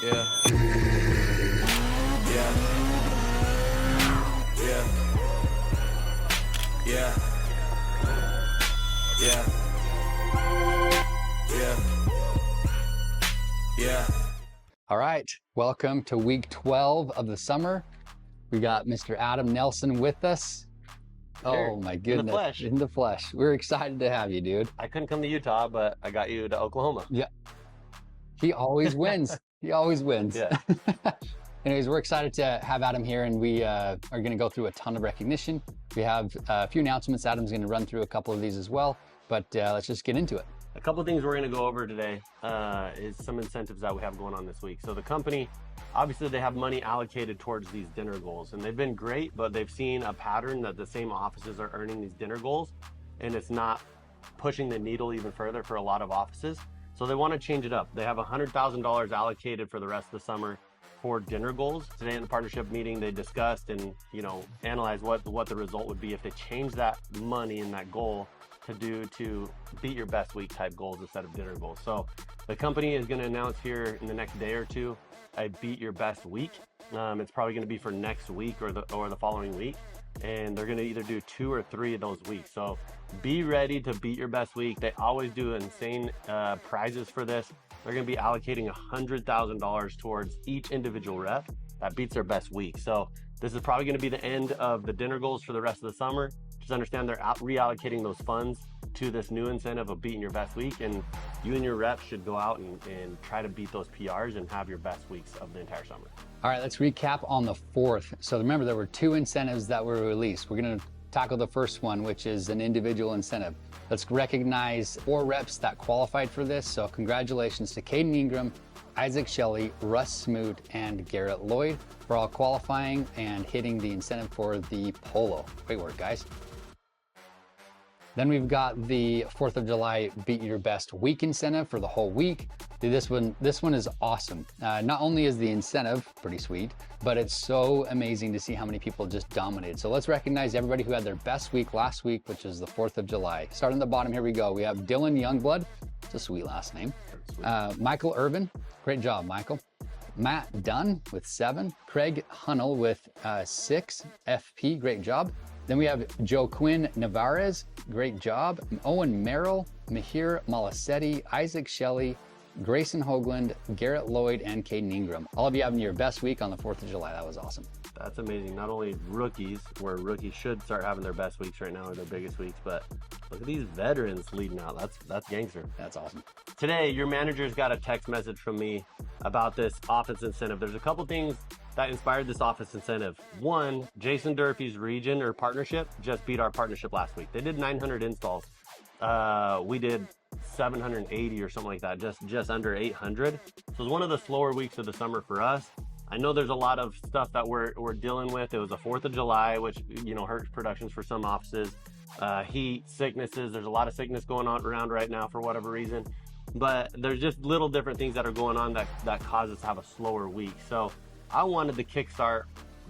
Yeah. Yeah. Yeah. Yeah. Yeah. Yeah. Yeah. All right, welcome to week 12 of the summer. We got Mr. Adam Nelson with us. Sure. Oh my goodness. In the flesh. In the flesh. We're excited to have you, dude. I couldn't come to Utah, but I got you to Oklahoma. Yeah. He always wins. He always wins. Yeah. Anyways, we're excited to have Adam here, and we are going to go through a ton of recognition. We have a few announcements. Adam's going to run through a couple of these as well, but let's just get into it. A couple of things we're going to go over today is some incentives that we have going on this week. So the company, obviously they have money allocated towards these dinner goals, and they've been great, but they've seen a pattern that the same offices are earning these dinner goals, and it's not pushing the needle even further for a lot of offices. So they want to change it up. They have $100,000 allocated for the rest of the summer for dinner goals. Today in the partnership meeting, they discussed and analyzed what the result would be if they change that money and that goal to beat your best week type goals instead of dinner goals. So the company is going to announce here in the next day or two a beat your best week. It's probably going to be for next week or the following week, and they're going to either do 2 or 3 of those weeks. So be ready to beat your best week. They always do insane prizes for this. They're going to be allocating $100,000 towards each individual rep that beats their best week. So this is probably going to be the end of the dinner goals for the rest of the summer. Just understand they're reallocating those funds to this new incentive of beating your best week, and you and your reps should go out and try to beat those PRs and have your best weeks of the entire summer. All right, let's recap on the 4th. So remember, there were 2 incentives that were released. We're going to tackle the first one, which is an individual incentive. Let's recognize 4 reps that qualified for this. So congratulations to Caden Ingram, Isaac Shelley, Russ Smoot, and Garrett Lloyd for all qualifying and hitting the incentive for the polo. Great work, guys. Then we've got the 4th of July Beat Your Best Week incentive for the whole week. Dude, this one is awesome. Not only is the incentive pretty sweet, but it's so amazing to see how many people just dominated. So let's recognize everybody who had their best week last week, which is the 4th of July. Starting at the bottom, here we go. We have Dylan Youngblood. It's a sweet last name. Michael Irvin. Great job, Michael. Matt Dunn with 7. Craig Hunnell with 6 FP. Great job. Then we have Joe Quinn Navarez, great job. Owen Merrill, Mahir Malasetti, Isaac Shelley, Grayson Hoagland, Garrett Lloyd, and Caden Ingram. All of you having your best week on the 4th of July. That was awesome. That's amazing. Not only rookies, where rookies should start having their best weeks right now or their biggest weeks, but look at these veterans leading out. That's gangster. That's awesome. Today, your manager's got a text message from me about this office incentive. There's a couple things that inspired this office incentive. One, Jason Durfee's region or partnership just beat our partnership last week. They did 900 installs. We did 780 or something like that, just under 800. So it was one of the slower weeks of the summer for us. I know there's a lot of stuff that we're dealing with. It was the 4th of July, which hurts productions for some offices. Heat, sicknesses. There's a lot of sickness going on around right now for whatever reason. But there's just little different things that are going on that cause us to have a slower week. So I wanted to kickstart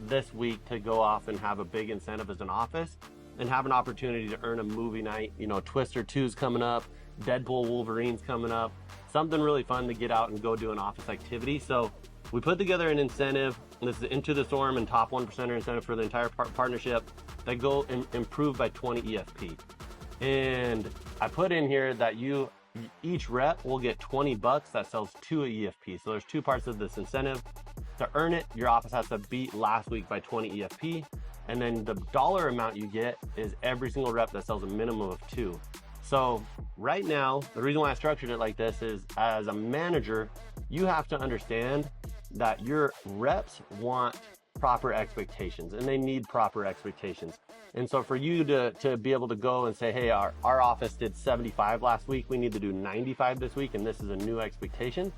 this week to go off and have a big incentive as an office and have an opportunity to earn a movie night. Twister 2's coming up, Deadpool Wolverine's coming up, something really fun to get out and go do an office activity. So we put together an incentive. This is Into the Storm and top 1%er incentive for the entire partnership that go improve by 20 EFP. And I put in here that each rep will get $20 that sells 2 EFP. So there's 2 parts of this incentive. To earn it, your office has to beat last week by 20 EFP. And then the dollar amount you get is every single rep that sells a minimum of 2. So right now, the reason why I structured it like this is, as a manager, you have to understand that your reps want proper expectations, and they need proper expectations. And so for you to be able to go and say, hey, our office did 75 last week, we need to do 95 this week, and this is a new expectation.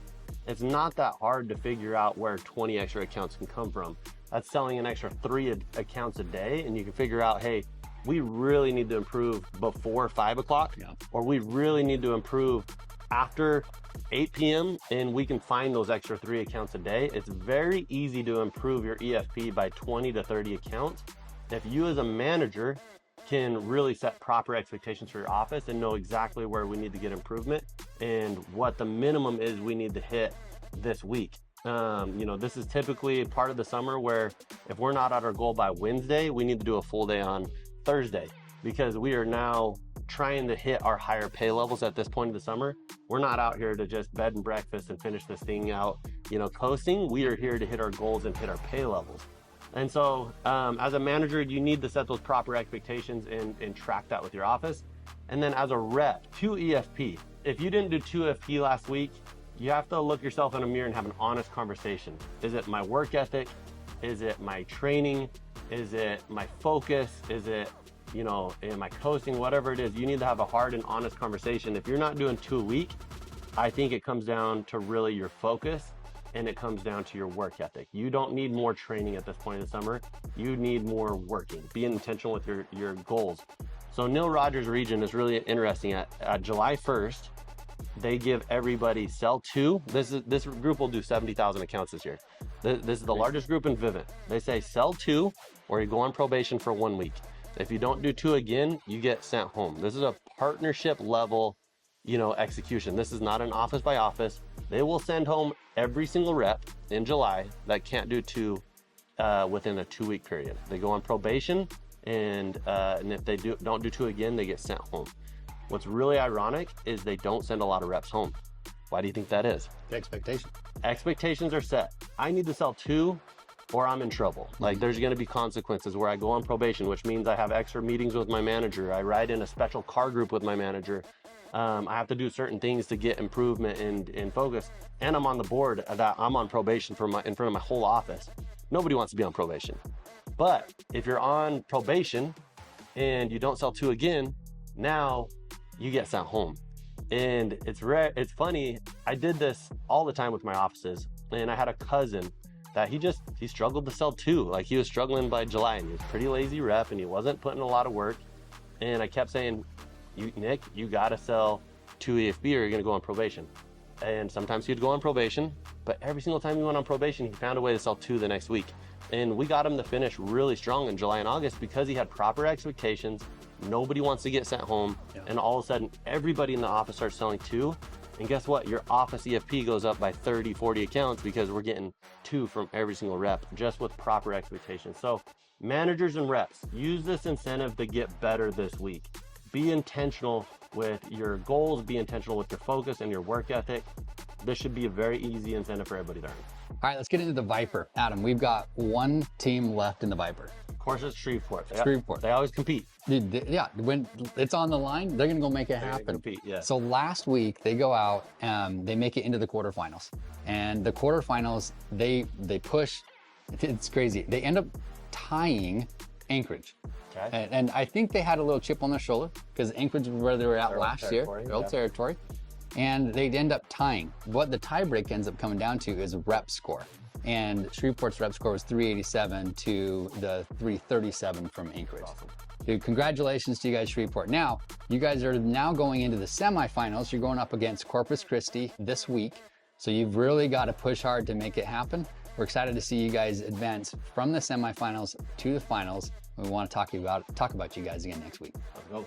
It's not that hard to figure out where 20 extra accounts can come from. That's selling an extra 3 accounts a day, and you can figure out, hey, we really need to improve before 5 o'clock, or we really need to improve after 8 p.m. and we can find those extra 3 accounts a day. It's very easy to improve your EFP by 20 to 30 accounts. If you as a manager can really set proper expectations for your office and know exactly where we need to get improvement and what the minimum is we need to hit this week. This is typically part of the summer where if we're not at our goal by Wednesday, we need to do a full day on Thursday, because we are now trying to hit our higher pay levels at this point of the summer. We're not out here to just bed and breakfast and finish this thing out, coasting. We are here to hit our goals and hit our pay levels. And so as a manager, you need to set those proper expectations and track that with your office. And then as a rep, 2 EFP. If you didn't do 2 FP last week, you have to look yourself in a mirror and have an honest conversation. Is it my work ethic? Is it my training? Is it my focus? Is it, am I coasting? Whatever it is, you need to have a hard and honest conversation. If you're not doing 2 a week, I think it comes down to really your focus, and it comes down to your work ethic. You don't need more training at this point in the summer. You need more working. Be intentional with your goals. So Neil Rogers region is really interesting. At July 1st, they give everybody sell 2. This group will do 70,000 accounts this year. This is the largest group in Vivint. They say sell 2 or you go on probation for 1 week. If you don't do 2 again, you get sent home. This is a partnership level, execution. This is not an office by office. They will send home every single rep in July that can't do 2 within a 2-week period. They go on probation, and if they don't do 2 again, they get sent home. What's really ironic is they don't send a lot of reps home. Why do you think that is? The expectation. Expectations are set. I need to sell 2 or I'm in trouble. Like, there's going to be consequences where I go on probation, which means I have extra meetings with my manager. I ride in a special car group with my manager. I have to do certain things to get improvement and focus. And I'm on the board that I'm on probation in front of my whole office. Nobody wants to be on probation. But if you're on probation and you don't sell 2 again, now you get sent home. And it's funny, I did this all the time with my offices, and I had a cousin that he struggled to sell 2. Like, he was struggling by July, and he was pretty lazy rep, and he wasn't putting a lot of work. And I kept saying, Nick, you gotta sell 2 EFB or you're gonna go on probation. And sometimes he'd go on probation, but every single time he went on probation, he found a way to sell 2 the next week. And we got him to finish really strong in July and August because he had proper expectations. Nobody wants to get sent home. Yeah. And all of a sudden, everybody in the office starts selling 2. And guess what? Your office EFP goes up by 30, 40 accounts because we're getting 2 from every single rep, just with proper expectations. So managers and reps, use this incentive to get better this week. Be intentional with your goals, be intentional with your focus and your work ethic. This should be a very easy incentive for everybody to earn. All right, let's get into the Viper. Adam, we've got 1 team left in the Viper. Of course, it's Shreveport. Shreveport. They always compete. Dude, yeah, when it's on the line, they're gonna go make it happen. Compete, yeah. So last week they go out, they make it into the quarterfinals, and the quarterfinals they push. It's crazy. They end up tying Anchorage. Okay. And I think they had a little chip on their shoulder because Anchorage was where they were at last year, their old territory, and they'd end up tying. What the tiebreak ends up coming down to is rep score. And Shreveport's rep score was 387 to the 337 from Anchorage. Awesome. Dude, congratulations to you guys, Shreveport. Now, you guys are now going into the semifinals. You're going up against Corpus Christi this week. So you've really got to push hard to make it happen. We're excited to see you guys advance from the semifinals to the finals. We want to talk about you guys again next week. Let's go.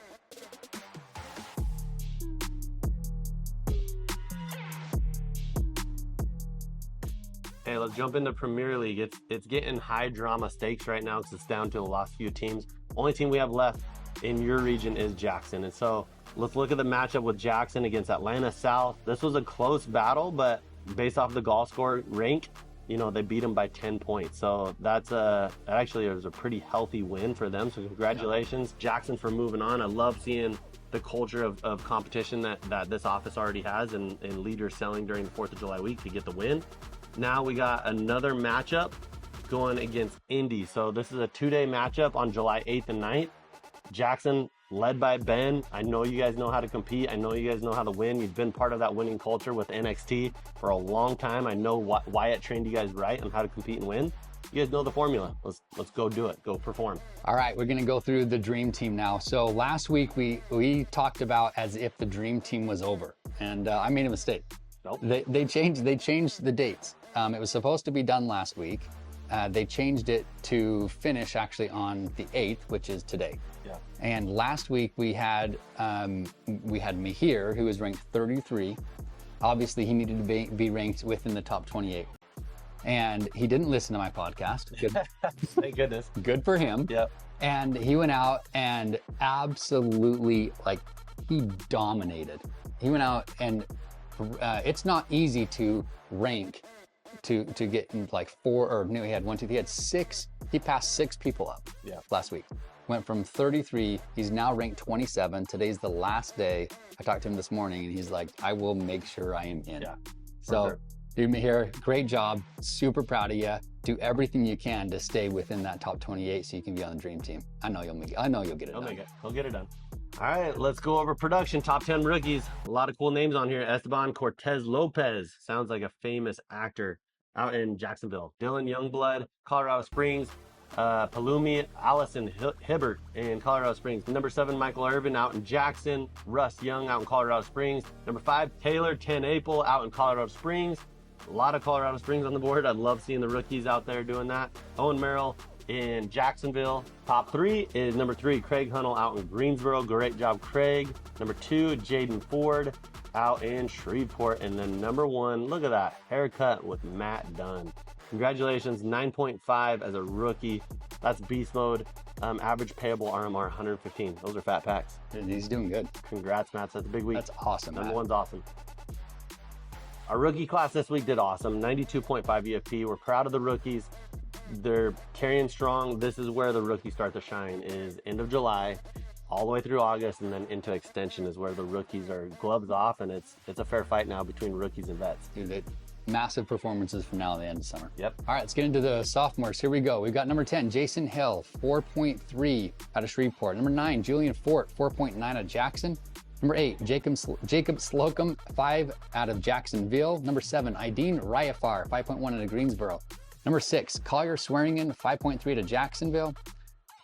Hey, let's jump into Premier League. It's getting high drama stakes right now because it's down to the last few teams. Only team we have left in your region is Jackson. And so let's look at the matchup with Jackson against Atlanta South. This was a close battle, but based off the goal score rank, they beat them by 10 points. So that actually was a pretty healthy win for them. So congratulations, Jackson, for moving on. I love seeing the culture of competition that this office already has and leaders selling during the 4th of July week to get the win. Now we got another matchup going against Indy. So this is a 2-day matchup on July 8th and 9th. Jackson, led by Ben. I know you guys know how to compete. I know you guys know how to win. You've been part of that winning culture with NXT for a long time. I know Wyatt trained you guys right on how to compete and win. You guys know the formula. Let's go do it. Go perform. All right, we're gonna go through the dream team now. So last week we talked about as if the dream team was over, and I made a mistake. Nope. They changed the dates. It was supposed to be done last week. They changed it to finish actually on the 8th, which is today. Yeah. And last week we had Mihir, who was ranked 33. Obviously, he needed to be ranked within the top 28. and he didn't listen to my podcast. Good, Thank goodness. good for him. Yep. And he went out and absolutely, like, he dominated. He went out and it's not easy to rank to get in like he had six, he passed 6 people up last week. Went from 33, he's now ranked 27. Today's the last day. I talked to him this morning and he's like, I will make sure I am in. Yeah. So, Sure. dude, Mahir, great job. Super proud of you. Do everything you can to stay within that top 28 so you can be on the dream team. I know you'll make it. I know you'll get it He'll done. make it. He'll get it done. All right, let's go over production. Top 10 rookies. A lot of cool names on here. Esteban Cortez Lopez. Sounds like a famous actor out in Jacksonville. Dylan Youngblood, Colorado Springs. Palumi Allison Hibbert in Colorado Springs. Number 7, Michael Irvin out in Jackson. Russ Young out in Colorado Springs. Number 5, Taylor Ten-Apel out in Colorado Springs. A lot of Colorado Springs on the board. I love seeing the rookies out there doing that. Owen Merrill in Jacksonville. Top 3 is number 3, Craig Hunnell out in Greensboro. Great job, Craig. Number 2, Jaden Ford out in Shreveport. And then number 1, look at that, haircut with Matt Dunn. Congratulations, 9.5 as a rookie. That's beast mode. Average payable RMR 115. Those are fat packs. Dude, he's doing good. Congrats, Matt. That's a big week. That's awesome. Number Matt. 1's awesome. Our rookie class this week did awesome. 92.5 EFP. We're proud of the rookies. They're carrying strong. This is where the rookies start to shine, is end of July all the way through August, and then into extension is where the rookies are gloves off, and it's a fair fight now between rookies and vets. Dude, massive performances from now to the end of summer. Yep. All right, let's get into the sophomores. Here we go. We've got number 10, Jason Hill, 4.3 out of Shreveport. Number 9, Julian Fort, 4.9 out of Jackson. Number 8, Jacob Slocum, 5 out of Jacksonville. Number 7, Ideen Ryafar, 5.1 out of Greensboro. Number 6, Collier Swearingen, 5.3 out of Jacksonville.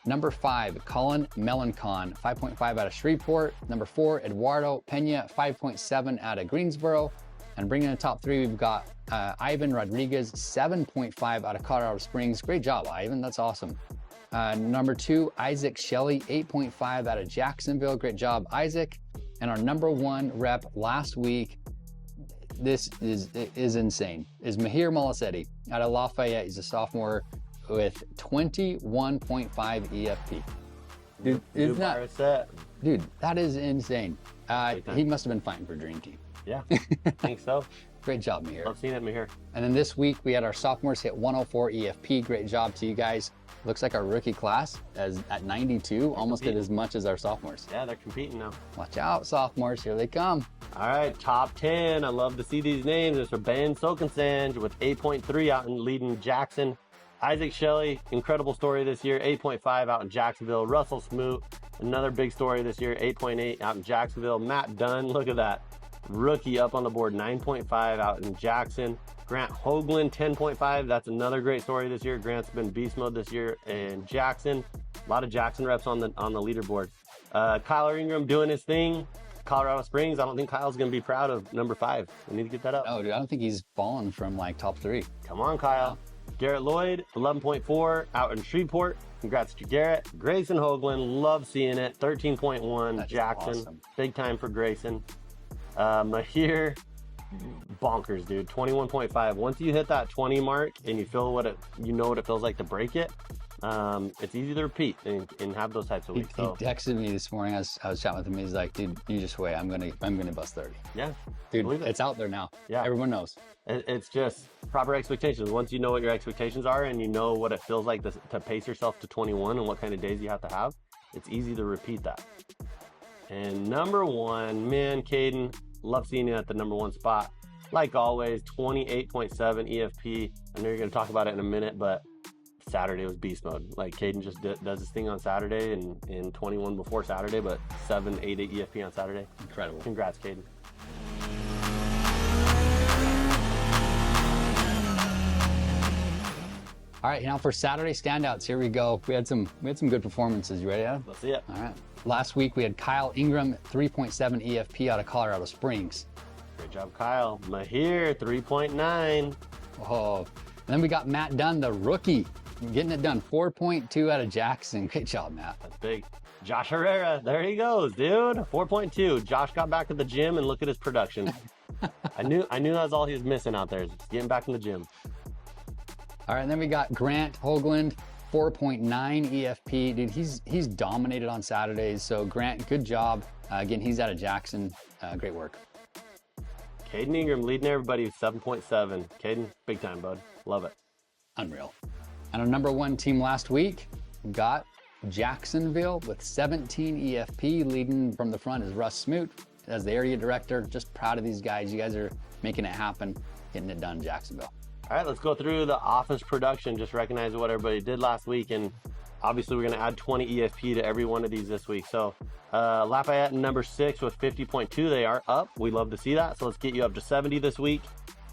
Number 5, Colin Melancon, 5.5 out of Shreveport. Number 4, Eduardo Pena, 5.7 out of Greensboro. And bringing in the top 3, we've got Ivan Rodriguez, 7.5 out of Colorado Springs. Great job, Ivan. That's awesome. Number 2, Isaac Shelley, 8.5 out of Jacksonville. Great job, Isaac. And our number 1 rep last week, this is insane, is Mahir Molasetti out of Lafayette. He's a sophomore with 21.5 EFP. Dude, isn't that, dude, that is insane. He must have been fighting for Dream Team. Yeah, I think so. Great job, Mahir. I've seen it, Mahir. And then this week we had our sophomores hit 104 EFP. Great job to you guys. Looks like our rookie class at 92 almost did as much as our sophomores. Yeah, they're competing now. Watch out, sophomores. Here they come. All right, top 10. I love to see these names. Mr. Ben Sokensange with 8.3 out in leading Jackson. Isaac Shelley, incredible story this year, 8.5 out in Jacksonville. Russell Smoot, another big story this year, 8.8 out in Jacksonville. Matt Dunn, look at that. Rookie up on the board, 9.5 out in Jackson. Grant Hoagland, 10.5. That's another great story this year. Grant's been beast mode this year in Jackson. A lot of Jackson reps on the leaderboard. Kyle Ingram doing his thing. Colorado Springs. I don't think Kyle's going to be proud of number 5. We need to get that up. No, dude, I don't think he's fallen from like top 3. Come on, Kyle. Garrett Lloyd, 11.4 out in Shreveport. Congrats to Garrett. Grayson Hoagland, love seeing it. 13.1 Jackson. Awesome. Big time for Grayson. Mahir, bonkers, dude. 21.5. Once you hit that 20 mark and you feel what you know what it feels like to break it, it's easy to repeat and have those types of weeks. He texted me this morning. I was chatting with him. He's like, dude, you just wait. I'm gonna bust 30. Yeah, dude, it's out there now. Yeah, everyone knows. It's just proper expectations. Once you know what your expectations are and you know what it feels like to pace yourself to 21 and what kind of days you have to have, it's easy to repeat that. And number 1, man, Caden, love seeing you at the number 1 spot. Like always, 28.7 EFP. I know you're going to talk about it in a minute, but Saturday was beast mode. Like Caden just does his thing on Saturday and 21 before Saturday, but 788 EFP on Saturday. Incredible. Congrats, Caden. All right, now for Saturday standouts, here we go. We had some good performances. You ready, Adam? Let's see it. All right. Last week we had Kyle Ingram, 3.7 EFP out of Colorado Springs. Great job, Kyle. Mahir, 3.9. Oh, and then we got Matt Dunn, the rookie, getting it done, 4.2 out of Jackson. Great job, Matt. That's big. Josh Herrera, there he goes, dude. 4.2. Josh got back to the gym and look at his production. I knew that was all he was missing out there, is getting back in the gym. All right, and then we got Grant Hoagland, 4.9 EFP. Dude, he's dominated on Saturdays. So Grant, good job. Again, he's out of Jackson. Great work. Caden Ingram leading everybody with 7.7. Caden, big time, bud. Love it. Unreal. And our number one team last week got Jacksonville with 17 EFP. Leading from the front is Russ Smoot as the area director. Just proud of these guys. You guys are making it happen, getting it done in Jacksonville. All right, let's go through the office production. Just recognize what everybody did last week. And obviously, we're going to add 20 EFP to every one of these this week. So Lafayette in number 6 with 50.2. They are up. We love to see that. So let's get you up to 70 this week.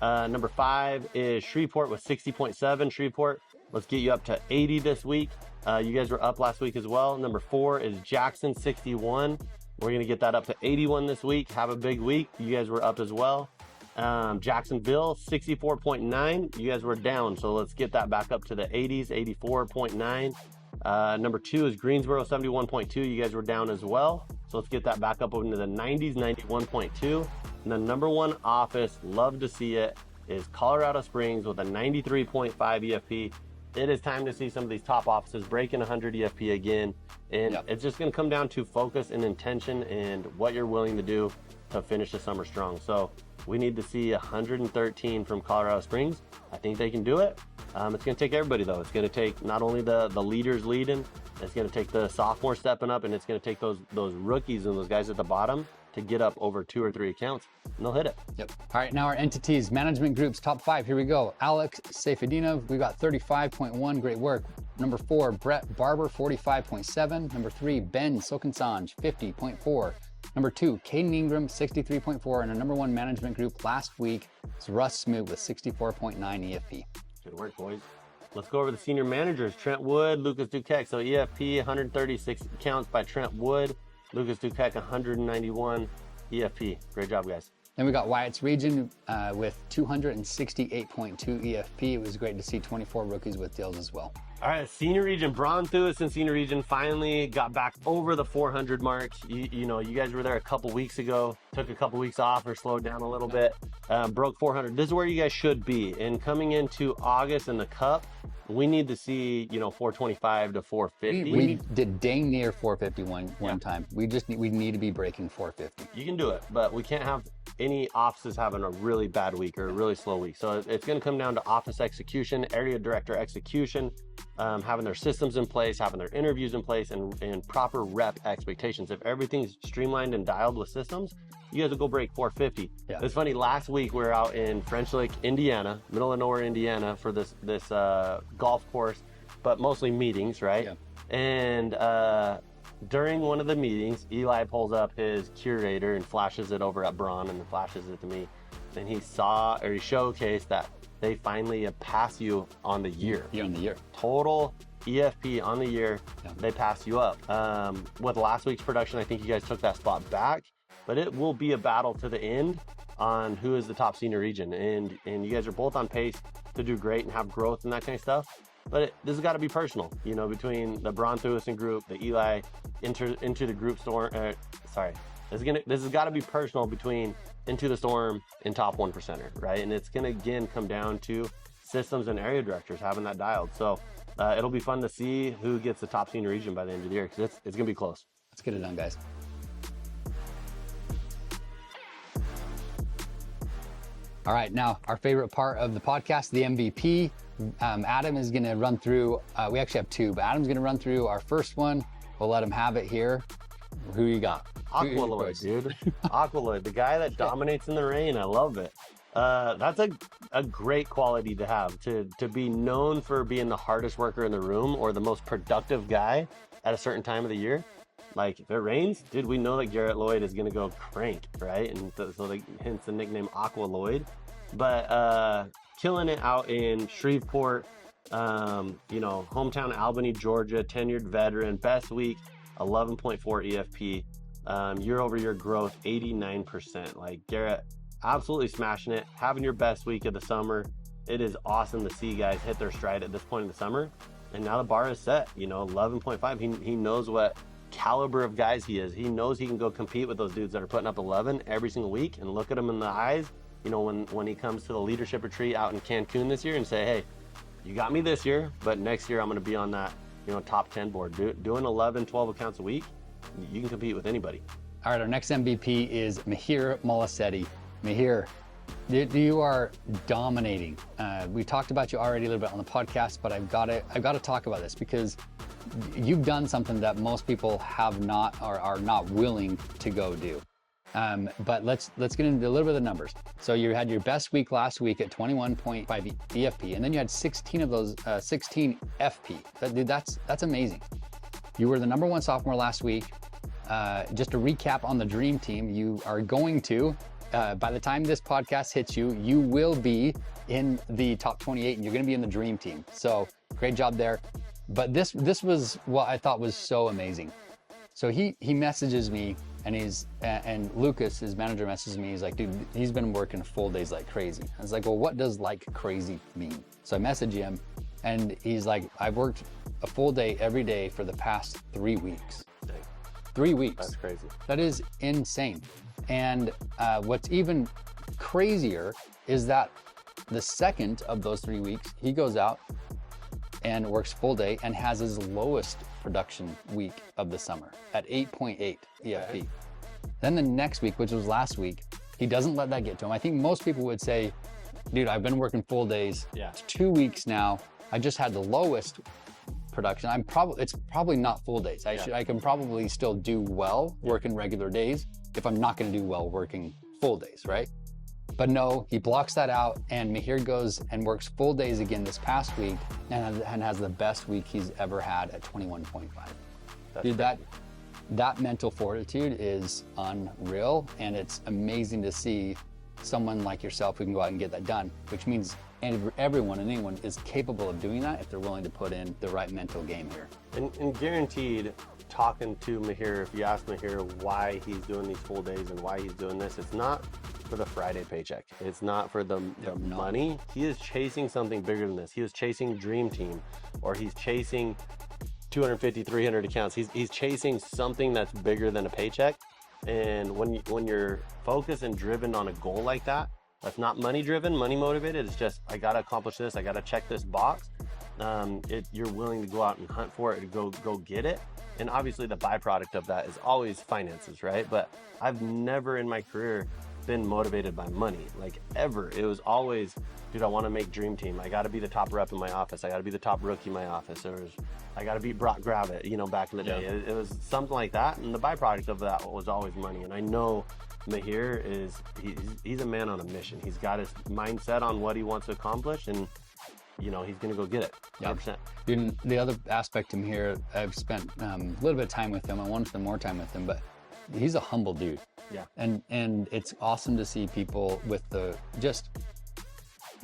Number 5 is Shreveport with 60.7. Shreveport, let's get you up to 80 this week. You guys were up last week as well. Number 4 is Jackson, 61. We're going to get that up to 81 this week. Have a big week. You guys were up as well. Jacksonville, 64.9. You guys were down, so let's get that back up to the 80s, 84.9. Number 2 is Greensboro, 71.2. You guys were down as well, so let's get that back up into the 90s, 91.2. And the number 1 office, love to see it, is Colorado Springs with a 93.5 EFP. It is time to see some of these top offices breaking 100 EFP again. And It's just going to come down to focus and intention and what you're willing to do to finish the summer strong. So we need to see 113 from Colorado Springs. I think they can do it. It's going to take everybody, though. It's going to take not only the leaders leading, it's going to take the sophomores stepping up, and it's going to take those rookies and those guys at the bottom to get up over 2 or 3 accounts, and they'll hit it. Yep. All right, now our entities, management groups, top 5. Here we go. Alex Seyfedinov, we got 35.1. Great work. Number 4, Brett Barber, 45.7. Number 3, Ben Sokensanj, 50.4. Number 2, Caden Ingram, 63.4. And our number 1 management group last week is Russ Smoot with 64.9 EFP. Good work, boys. Let's go over the senior managers. Trent Wood, Lucas Duquette. So EFP, 136 accounts by Trent Wood. Lucas Duquette, 191 EFP. Great job, guys. Then we got Wyatt's Region with 268.2 EFP. It was great to see 24 rookies with deals as well. All right, senior region, Braun Thewis and senior region finally got back over the 400 mark. You know, you guys were there a couple weeks ago, took a couple weeks off or slowed down a little bit, broke 400. This is where you guys should be. And coming into August in the Cup, we need to see, 425 to 450. We did dang near 450 one time. We need to be breaking 450. You can do it, but we can't have any offices having a really bad week or a really slow week. So it's going to come down to office execution, area director execution, having their systems in place, having their interviews in place, and proper rep expectations. If everything's streamlined and dialed with systems, you guys will go break 450. Yeah. It's funny, last week we were out in French Lake, Indiana, middle of nowhere, Indiana, for this golf course, but mostly meetings, right? Yeah. And during one of the meetings, Eli pulls up his curator and flashes it over at Braun and then flashes it to me. And he showcased that they finally pass you on the year. Year on the year. Total EFP on the year, Yeah. They pass you up. With last week's production, I think you guys took that spot back, but it will be a battle to the end on who is the top senior region. And you guys are both on pace to do great and have growth and that kind of stuff. But this has got to be personal, between the Braun Thewison group, the Eli into the group storm. This has got to be personal between Into the Storm and top 1%er, right? And it's going to again come down to systems and area directors having that dialed. So it'll be fun to see who gets the top senior region by the end of the year, because it's going to be close. Let's get it done, guys. All right, now our favorite part of the podcast, the MVP. Adam is going to run through, we actually have 2, but Adam's going to run through our first one. We'll let him have it here. Who you got? Aqualoid, dude. Aqualoid, the guy that dominates in the rain. I love it. That's a great quality to have, to be known for being the hardest worker in the room or the most productive guy at a certain time of the year. Like, if it rains, dude, we know that Garrett Lloyd is going to go crank, right? And so hence the nickname Aqualoid. But killing it out in Shreveport, hometown Albany, Georgia, tenured veteran, best week, 11.4 EFP, year over year growth, 89%. Like, Garrett, absolutely smashing it, having your best week of the summer. It is awesome to see guys hit their stride at this point in the summer. And now the bar is set, 11.5. He knows what caliber of guys he is. He knows he can go compete with those dudes that are putting up 11 every single week, and look at him in the eyes, when he comes to the leadership retreat out in Cancun this year and say, hey, you got me this year, but next year I'm going to be on that, top 10 board. Doing 11, 12 accounts a week, you can compete with anybody. All right, our next MVP is Mihir Molasetti. Mihir, you are dominating. We talked about you already a little bit on the podcast, but I've got to talk about this because you've done something that most people have not or are not willing to go do. But let's get into a little bit of the numbers. So you had your best week last week at 21.5 EFP, and then you had 16 of those 16 FP. Dude, that's amazing. You were the number one sophomore last week. Just to recap on the dream team, you are going to, by the time this podcast hits you, you will be in the top 28 and you're going to be in the dream team. So great job there. But this was what I thought was so amazing. So he messages me and Lucas, his manager, messages me. He's like, dude, he's been working full days like crazy. I was like, well, what does like crazy mean? So I message him and he's like, I've worked a full day every day for the past 3 weeks. 3 weeks. That's crazy. That is insane. And what's even crazier is that the second of those 3 weeks, he goes out and works full day and has his lowest production week of the summer at 8.8 EFP. Okay. Then the next week, which was last week, he doesn't let that get to him. I think most people would say, dude, I've been working full days. Yeah. It's 2 weeks now. I just had the lowest production. It's probably not full days. I can probably still do well working regular days if I'm not going to do well working full days, right? But no, he blocks that out, and Mihir goes and works full days again this past week and has the best week he's ever had at 21.5. Dude, that mental fortitude is unreal, and it's amazing to see someone like yourself who can go out and get that done, which means everyone and anyone is capable of doing that if they're willing to put in the right mental game here. And guaranteed, talking to Mihir, if you ask Mihir why he's doing these full days and why he's doing this, it's not for the Friday paycheck. It's not for the money. He is chasing something bigger than this. He was chasing Dream Team, or he's chasing 250, 300 accounts. He's chasing something that's bigger than a paycheck. And when you're focused and driven on a goal like that, that's not money driven, money motivated. It's just, I gotta accomplish this. I gotta check this box. You're willing to go out and hunt for it, and go get it. And obviously the byproduct of that is always finances, right? But I've never in my career been motivated by money, like ever. It was always, dude, I want to make Dream Team. I got to be the top rep in my office. I got to be the top rookie in my office. I got to beat Brock Gravitt, back in the day. It was something like that. And the byproduct of that was always money. And I know Mihir he's a man on a mission. He's got his mindset on what he wants to accomplish, and he's going to go get it. 100%. Dude, the other aspect to Mihir, I've spent a little bit of time with him. I want to spend more time with him, but he's a humble dude. Yeah. And it's awesome to see people with the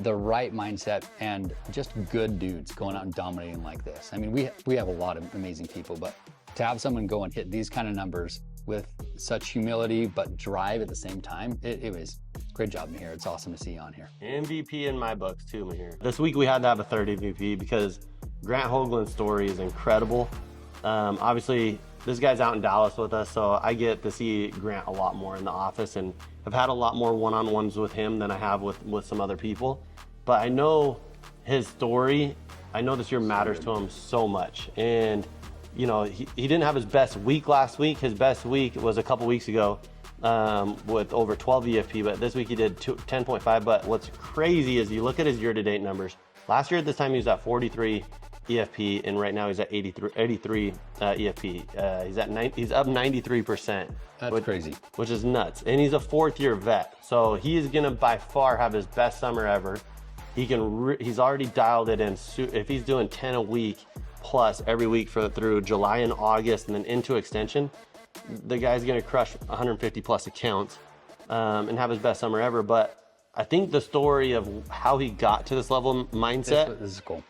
right mindset and just good dudes going out and dominating like this. I mean, we have a lot of amazing people, but to have someone go and hit these kind of numbers with such humility but drive at the same time, it was great job, Mihir. It's awesome to see you on here. MVP in my books too, Mihir. This week we had to have a third MVP because Grant Hoagland's story is incredible. Obviously, this guy's out in Dallas with us, so I get to see Grant a lot more in the office, and I've had a lot more one-on-ones with him than I have with some other people. But I know his story. I know this year matters to him so much. And, he didn't have his best week last week. His best week was a couple weeks ago with over 12 EFP, but this week he did 10.5. But what's crazy is you look at his year-to-date numbers. Last year at this time he was at 43 EFP, and right now he's at 83 EFP. He's up 93%. That's crazy. Which is nuts. And he's a fourth-year vet, so he is gonna by far have his best summer ever. He's already dialed it in. If he's doing 10 a week plus every week through July and August, and then into extension, the guy's gonna crush 150 plus accounts and have his best summer ever. But I think the story of how he got to this level mindset, this is cool.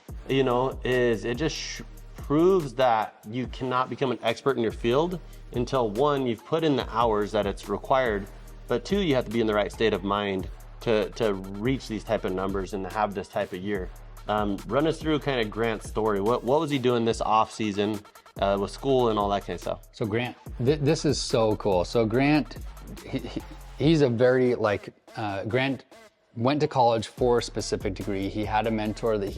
Is it just proves that you cannot become an expert in your field until one, you've put in the hours that it's required, but two, you have to be in the right state of mind to reach these type of numbers and to have this type of year. Run us through kind of Grant's story. What was he doing this off season with school and all that kind of stuff? So Grant, this is so cool. So Grant, he's a very Grant went to college for a specific degree. He had a mentor that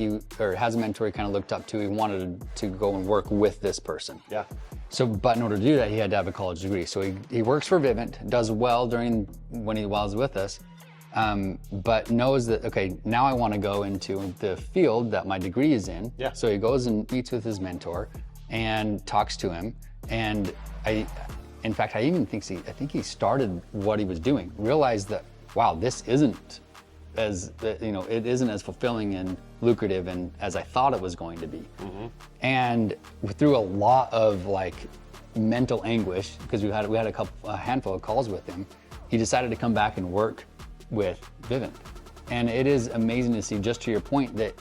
has a mentor he kind of looked up to. He wanted to go and work with this person. Yeah. So, but in order to do that, he had to have a college degree. So he works for Vivint, does well while he's with us, but knows that, okay, now I want to go into the field that my degree is in. Yeah. So he goes and meets with his mentor and talks to him. And in fact, I think he started what he was doing, realized that, wow, this isn't it isn't as fulfilling and lucrative and as I thought it was going to be. Mm-hmm. And through a lot of like mental anguish, because we had a handful of calls with him, he decided to come back and work with Vivint. And it is amazing to see, just to your point, that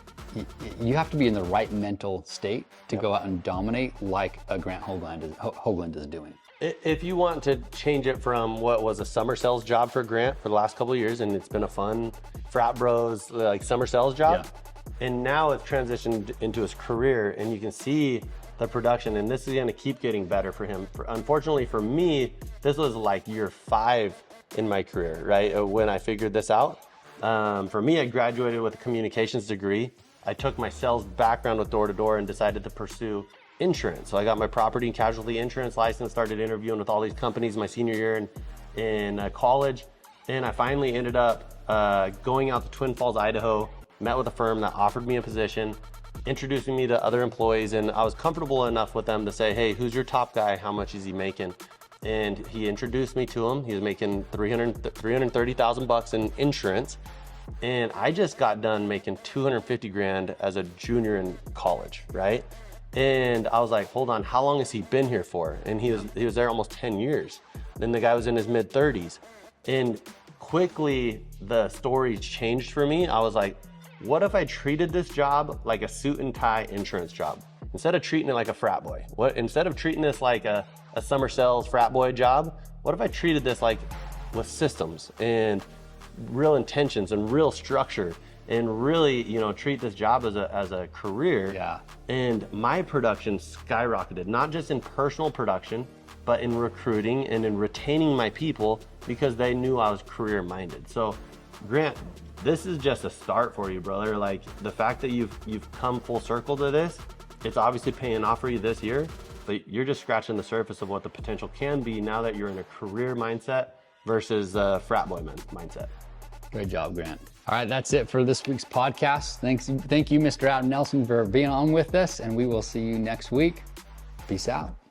you have to be in the right mental state to go out and dominate like a Grant Hoagland is doing. If you want to change it from what was a summer sales job for Grant for the last couple of years, and it's been a fun frat bros like summer sales job, and now it's transitioned into his career, and you can see the production, and this is going to keep getting better for him. Unfortunately for me, this was like year 5 in my career, right? When I figured this out. For me, I graduated with a communications degree. I took my sales background with door-to-door and decided to pursue insurance. So I got my property and casualty insurance license, started interviewing with all these companies my senior year in college. And I finally ended up going out to Twin Falls, Idaho, met with a firm that offered me a position, introducing me to other employees. And I was comfortable enough with them to say, hey, who's your top guy? How much is he making? And he introduced me to him. He was making $330,000 in insurance. And I just got done making $250,000 as a junior in college, right? And I was like, hold on, how long has he been here for? And he was there almost 10 years. Then the guy was in his mid 30s. And quickly the story changed for me. I was like, what if I treated this job like a suit and tie insurance job? Instead of treating it like a frat boy, instead of treating this like a summer sales frat boy job, what if I treated this like with systems and real intentions and real structure, and really, treat this job as a career? Yeah. And my production skyrocketed, not just in personal production, but in recruiting and in retaining my people, because they knew I was career minded. So Grant, this is just a start for you, brother. Like, the fact that you've come full circle to this, it's obviously paying off for you this year, but you're just scratching the surface of what the potential can be now that you're in a career mindset versus a frat boy mindset. Great job, Grant. All right, that's it for this week's podcast. Thank you, Mr. Adam Nelson, for being on with us, and we will see you next week. Peace out.